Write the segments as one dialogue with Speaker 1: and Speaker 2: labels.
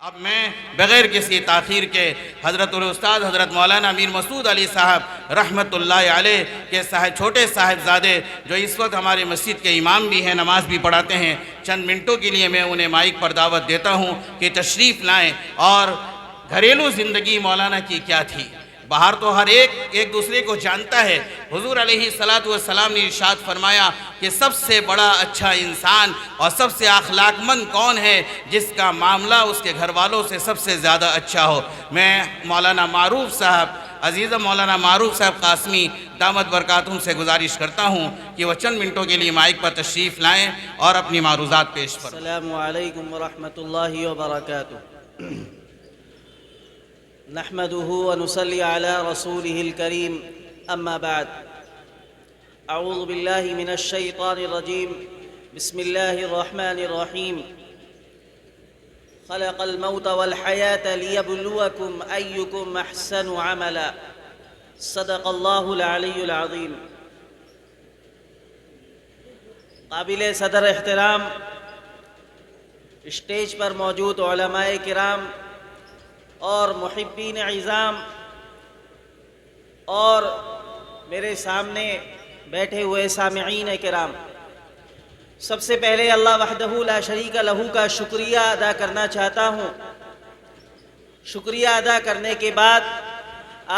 Speaker 1: اب میں بغیر کسی تاخیر کے حضرت الاستاذ حضرت مولانا امیر مسعود علی صاحب رحمت اللہ علیہ کے چھوٹے صاحبزادے جو اس وقت ہمارے مسجد کے امام بھی ہیں، نماز بھی پڑھاتے ہیں، چند منٹوں کے لیے میں انہیں مائک پر دعوت دیتا ہوں کہ تشریف لائیں اور گھریلو زندگی مولانا کی کیا تھی۔ باہر تو ہر ایک دوسرے کو جانتا ہے۔ حضور علیہ السلام نے ارشاد فرمایا کہ سب سے بڑا اچھا انسان اور سب سے اخلاق مند کون ہے؟ جس کا معاملہ اس کے گھر والوں سے سب سے زیادہ اچھا ہو۔ میں مولانا معروف صاحب، عزیزہ مولانا معروف صاحب قاسمی دامت برکاتہم سے گزارش کرتا ہوں کہ وہ چند منٹوں کے لیے مائک پر تشریف لائیں اور اپنی معروضات پیش فرمائیں۔
Speaker 2: السلام علیکم ورحمۃ اللہ وبرکاتہ۔ نحمده ونصلي على رسوله الكريم أما بعد، أعوذ بالله من الشيطان الرجيم، بسم الله الرحمن الرحيم، خلق الموت والحياة ليبلوكم أيكم أحسن عملا، صدق الله العلي العظيم۔ قابل صدر احترام اسٹیج پر موجود علماء کرام اور محبین عظام اور میرے سامنے بیٹھے ہوئے سامعین کرام، سب سے پہلے اللہ وحدہ لا شریک لہ کا شکریہ ادا کرنا چاہتا ہوں۔ شکریہ ادا کرنے کے بعد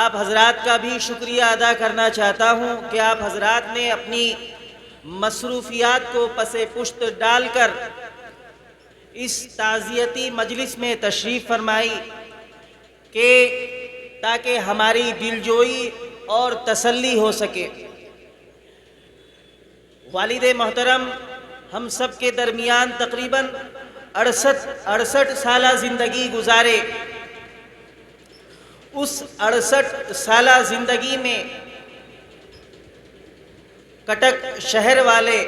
Speaker 2: آپ حضرات کا بھی شکریہ ادا کرنا چاہتا ہوں کہ آپ حضرات نے اپنی مصروفیات کو پس پشت ڈال کر اس تعزیتی مجلس میں تشریف فرمائی کہ تاکہ ہماری دلجوئی اور تسلی ہو سکے۔ والد محترم ہم سب کے درمیان تقریباً 68 سالہ زندگی گزارے۔ اس 68 سالہ زندگی میں کٹک شہر والے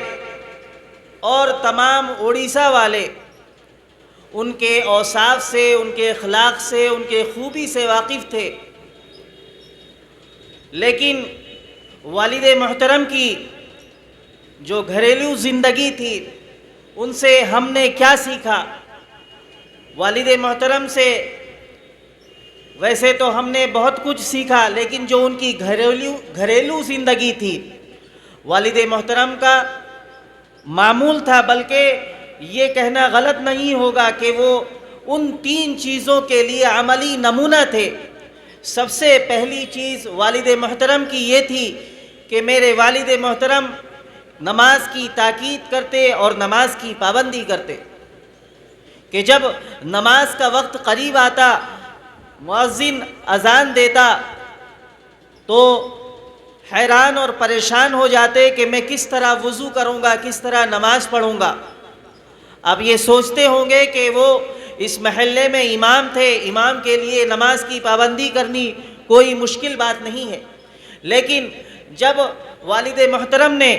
Speaker 2: اور تمام اڑیسہ والے ان کے اوصاف سے، ان کے اخلاق سے، ان کے خوبی سے واقف تھے، لیکن والد محترم کی جو گھریلو زندگی تھی ان سے ہم نے کیا سیکھا؟ والد محترم سے ویسے تو ہم نے بہت کچھ سیکھا، لیکن جو ان کی گھریلو زندگی تھی، والد محترم کا معمول تھا، بلکہ یہ کہنا غلط نہیں ہوگا کہ وہ ان 3 چیزوں کے لیے عملی نمونہ تھے۔ سب سے پہلی چیز والد محترم کی یہ تھی کہ میرے والد محترم نماز کی تاکید کرتے اور نماز کی پابندی کرتے، کہ جب نماز کا وقت قریب آتا، مؤذن اذان دیتا تو حیران اور پریشان ہو جاتے کہ میں کس طرح وضو کروں گا، کس طرح نماز پڑھوں گا۔ اب یہ سوچتے ہوں گے کہ وہ اس محلے میں امام تھے، امام کے لیے نماز کی پابندی کرنی کوئی مشکل بات نہیں ہے، لیکن جب والد محترم نے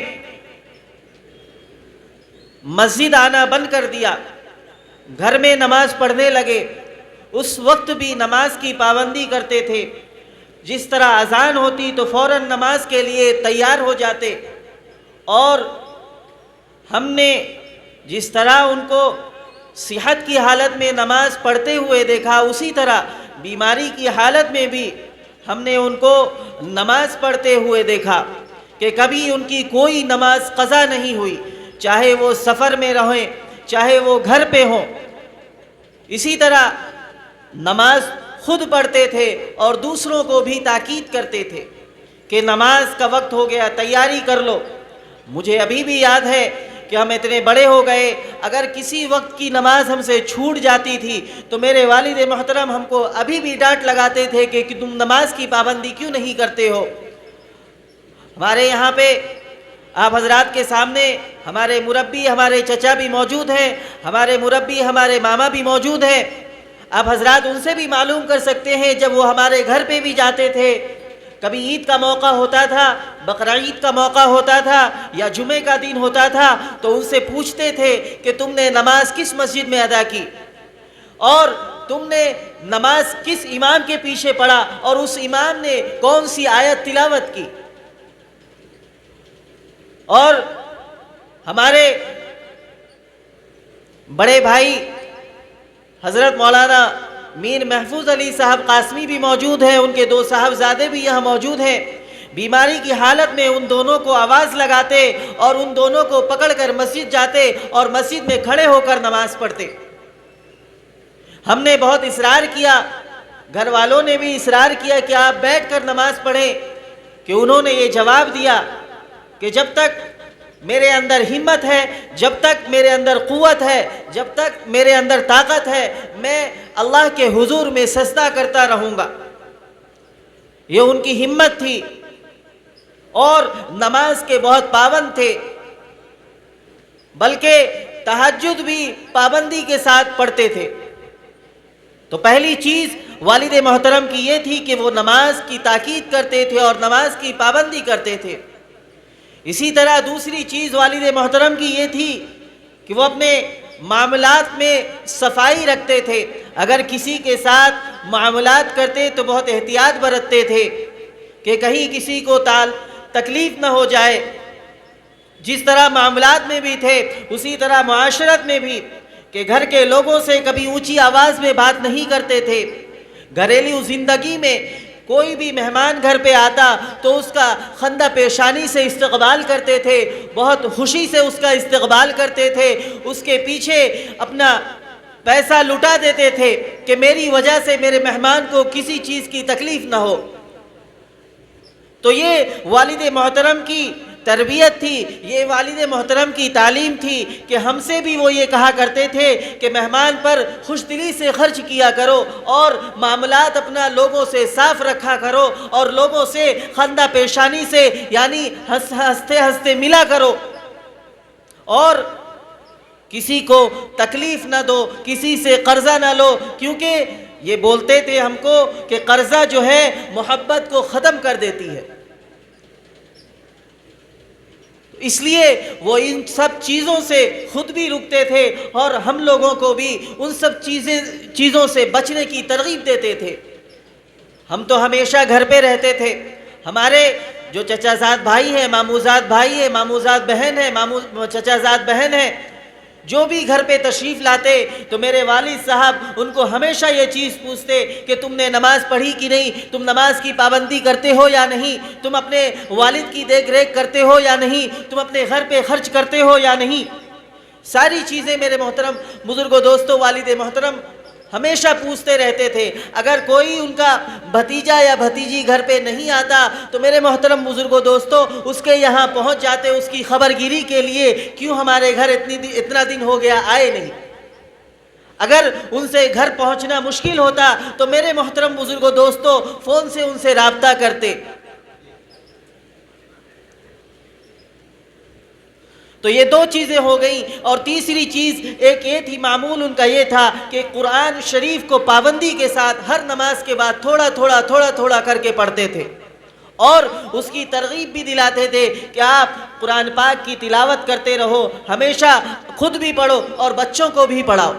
Speaker 2: مسجد آنا بند کر دیا، گھر میں نماز پڑھنے لگے، اس وقت بھی نماز کی پابندی کرتے تھے۔ جس طرح اذان ہوتی تو فوراً نماز کے لیے تیار ہو جاتے، اور ہم نے جس طرح ان کو صحت کی حالت میں نماز پڑھتے ہوئے دیکھا، اسی طرح بیماری کی حالت میں بھی ہم نے ان کو نماز پڑھتے ہوئے دیکھا کہ کبھی ان کی کوئی نماز قضا نہیں ہوئی، چاہے وہ سفر میں رہیں، چاہے وہ گھر پہ ہوں۔ اسی طرح نماز خود پڑھتے تھے اور دوسروں کو بھی تاکید کرتے تھے کہ نماز کا وقت ہو گیا، تیاری کر لو۔ مجھے ابھی بھی یاد ہے کہ ہم اتنے بڑے ہو گئے، اگر کسی وقت کی نماز ہم سے چھوٹ جاتی تھی تو میرے والد محترم ہم کو ابھی بھی ڈانٹ لگاتے تھے کہ تم نماز کی پابندی کیوں نہیں کرتے ہو۔ ہمارے یہاں پہ آپ حضرات کے سامنے ہمارے مربی، ہمارے چچا بھی موجود ہیں، ہمارے مربی، ہمارے ماما بھی موجود ہیں۔ آپ حضرات ان سے بھی معلوم کر سکتے ہیں، جب وہ ہمارے گھر پہ بھی جاتے تھے، کبھی عید کا موقع ہوتا تھا، بقرعید کا موقع ہوتا تھا، یا جمعے کا دن ہوتا تھا، تو ان سے پوچھتے تھے کہ تم نے نماز کس مسجد میں ادا کی اور تم نے نماز کس امام کے پیچھے پڑھا اور اس امام نے کون سی آیت تلاوت کی۔ اور ہمارے بڑے بھائی حضرت مولانا میر محفوظ علی صاحب قاسمی بھی موجود ہیں، ان کے 2 صاحبزادے بھی یہاں موجود ہیں۔ بیماری کی حالت میں ان دونوں کو آواز لگاتے اور ان دونوں کو پکڑ کر مسجد جاتے اور مسجد میں کھڑے ہو کر نماز پڑھتے۔ ہم نے بہت اصرار کیا، گھر والوں نے بھی اصرار کیا کہ آپ بیٹھ کر نماز پڑھیں، کہ انہوں نے یہ جواب دیا کہ جب تک میرے اندر ہمت ہے، جب تک میرے اندر قوت ہے، جب تک میرے اندر طاقت ہے، میں اللہ کے حضور میں سجدہ کرتا رہوں گا۔ یہ ان کی ہمت تھی، اور نماز کے بہت پابند تھے، بلکہ تہجد بھی پابندی کے ساتھ پڑھتے تھے۔ تو پہلی چیز والد محترم کی یہ تھی کہ وہ نماز کی تاکید کرتے تھے اور نماز کی پابندی کرتے تھے۔ اسی طرح دوسری چیز والد محترم کی یہ تھی کہ وہ اپنے معاملات میں صفائی رکھتے تھے۔ اگر کسی کے ساتھ معاملات کرتے تو بہت احتیاط برتتے تھے کہ کہیں کسی کو تکلیف نہ ہو جائے۔ جس طرح معاملات میں بھی تھے اسی طرح معاشرت میں بھی، کہ گھر کے لوگوں سے کبھی اونچی آواز میں بات نہیں کرتے تھے۔ گھریلو زندگی میں کوئی بھی مہمان گھر پہ آتا تو اس کا خندہ پیشانی سے استقبال کرتے تھے، بہت خوشی سے اس کا استقبال کرتے تھے، اس کے پیچھے اپنا پیسہ لٹا دیتے تھے کہ میری وجہ سے میرے مہمان کو کسی چیز کی تکلیف نہ ہو۔ تو یہ والد محترم کی تربیت تھی، یہ والد محترم کی تعلیم تھی کہ ہم سے بھی وہ یہ کہا کرتے تھے کہ مہمان پر خوش دلی سے خرچ کیا کرو اور معاملات اپنا لوگوں سے صاف رکھا کرو اور لوگوں سے خندہ پیشانی سے یعنی ہنستے ہنستے ملا کرو، اور کسی کو تکلیف نہ دو، کسی سے قرضہ نہ لو، کیونکہ یہ بولتے تھے ہم کو کہ قرضہ جو ہے محبت کو ختم کر دیتی ہے۔ اس لیے وہ ان سب چیزوں سے خود بھی رکتے تھے اور ہم لوگوں کو بھی ان سب چیزوں سے بچنے کی ترغیب دیتے تھے۔ ہم تو ہمیشہ گھر پہ رہتے تھے، ہمارے جو چچا زاد بھائی ہیں، ماموزاد بھائی ہیں، ماموزاد بہن ہیں، چچا زاد بہن ہیں، جو بھی گھر پہ تشریف لاتے تو میرے والد صاحب ان کو ہمیشہ یہ چیز پوچھتے کہ تم نے نماز پڑھی کہ نہیں، تم نماز کی پابندی کرتے ہو یا نہیں، تم اپنے والد کی دیکھ ریکھ کرتے ہو یا نہیں، تم اپنے گھر پہ خرچ کرتے ہو یا نہیں۔ ساری چیزیں میرے محترم بزرگوں دوستوں والد محترم ہمیشہ پوچھتے رہتے تھے۔ اگر کوئی ان کا بھتیجا یا بھتیجی گھر پہ نہیں آتا تو میرے محترم بزرگوں دوستوں اس کے یہاں پہنچ جاتے اس کی خبر گیری کے لیے، کیوں ہمارے گھر اتنا دن ہو گیا آئے نہیں۔ اگر ان سے گھر پہنچنا مشکل ہوتا تو میرے محترم بزرگوں دوستوں فون سے ان سے رابطہ کرتے۔ تو یہ 2 چیزیں ہو گئیں، اور تیسری چیز ایک یہ تھی، معمول ان کا یہ تھا کہ قرآن شریف کو پابندی کے ساتھ ہر نماز کے بعد تھوڑا تھوڑا کر کے پڑھتے تھے، اور اس کی ترغیب بھی دلاتے تھے کہ آپ قرآن پاک کی تلاوت کرتے رہو، ہمیشہ خود بھی پڑھو اور بچوں کو بھی پڑھاؤ۔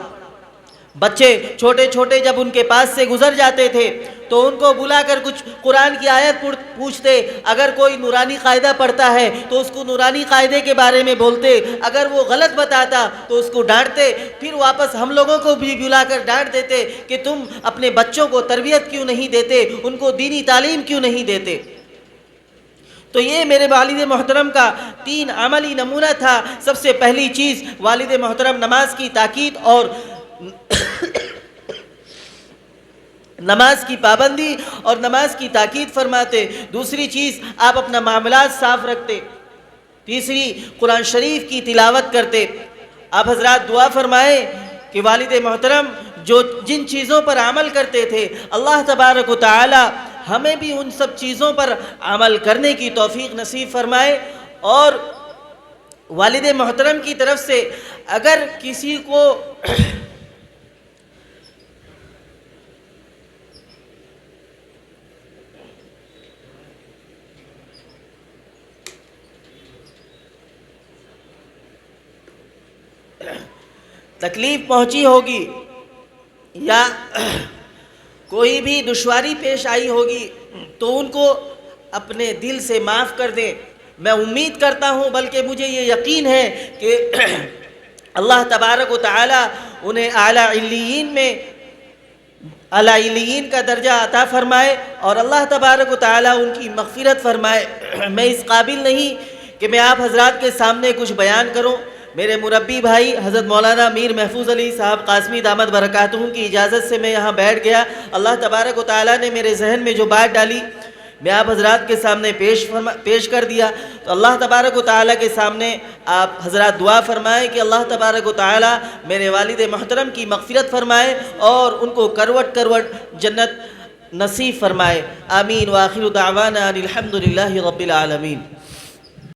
Speaker 2: بچے چھوٹے چھوٹے جب ان کے پاس سے گزر جاتے تھے تو ان کو بلا کر کچھ قرآن کی آیت پوچھتے، اگر کوئی نورانی قاعدہ پڑھتا ہے تو اس کو نورانی قاعدے کے بارے میں بولتے، اگر وہ غلط بتاتا تو اس کو ڈانٹتے، پھر واپس ہم لوگوں کو بھی بلا کر ڈانٹ دیتے کہ تم اپنے بچوں کو تربیت کیوں نہیں دیتے، ان کو دینی تعلیم کیوں نہیں دیتے۔ تو یہ میرے والد محترم کا 3 عملی نمونہ تھا۔ سب سے پہلی چیز والد محترم نماز کی تاکید اور نماز کی پابندی اور نماز کی تاکید فرماتے۔ دوسری چیز آپ اپنا معاملات صاف رکھتے۔ تیسری قرآن شریف کی تلاوت کرتے۔ آپ حضرات دعا فرمائیں کہ والد محترم جن چیزوں پر عمل کرتے تھے اللہ تبارک و تعالی ہمیں بھی ان سب چیزوں پر عمل کرنے کی توفیق نصیب فرمائے۔ اور والد محترم کی طرف سے اگر کسی کو تکلیف پہنچی ہوگی یا کوئی بھی دشواری پیش آئی ہوگی تو ان کو اپنے دل سے معاف کر دیں۔ میں امید کرتا ہوں، بلکہ مجھے یہ یقین ہے کہ اللہ تبارک و تعالی انہیں اعلیٰ علیین میں اعلیٰ علیین کا درجہ عطا فرمائے اور اللہ تبارک و تعالیٰ ان کی مغفرت فرمائے۔ میں اس قابل نہیں کہ میں آپ حضرات کے سامنے کچھ بیان کروں۔ میرے مربی بھائی حضرت مولانا میر محفوظ علی صاحب قاسمی دامت برکاتہم کی اجازت سے میں یہاں بیٹھ گیا۔ اللہ تبارک و تعالیٰ نے میرے ذہن میں جو بات ڈالی میں آپ حضرات کے سامنے پیش کر دیا۔ تو اللہ تبارک و تعالیٰ کے سامنے آپ حضرات دعا فرمائیں کہ اللہ تبارک و تعالیٰ میرے والد محترم کی مغفرت فرمائے اور ان کو کروٹ کروٹ جنت نصیب فرمائے۔ آمین۔ وآخر دعوانا ان الحمد للہ رب العالمین۔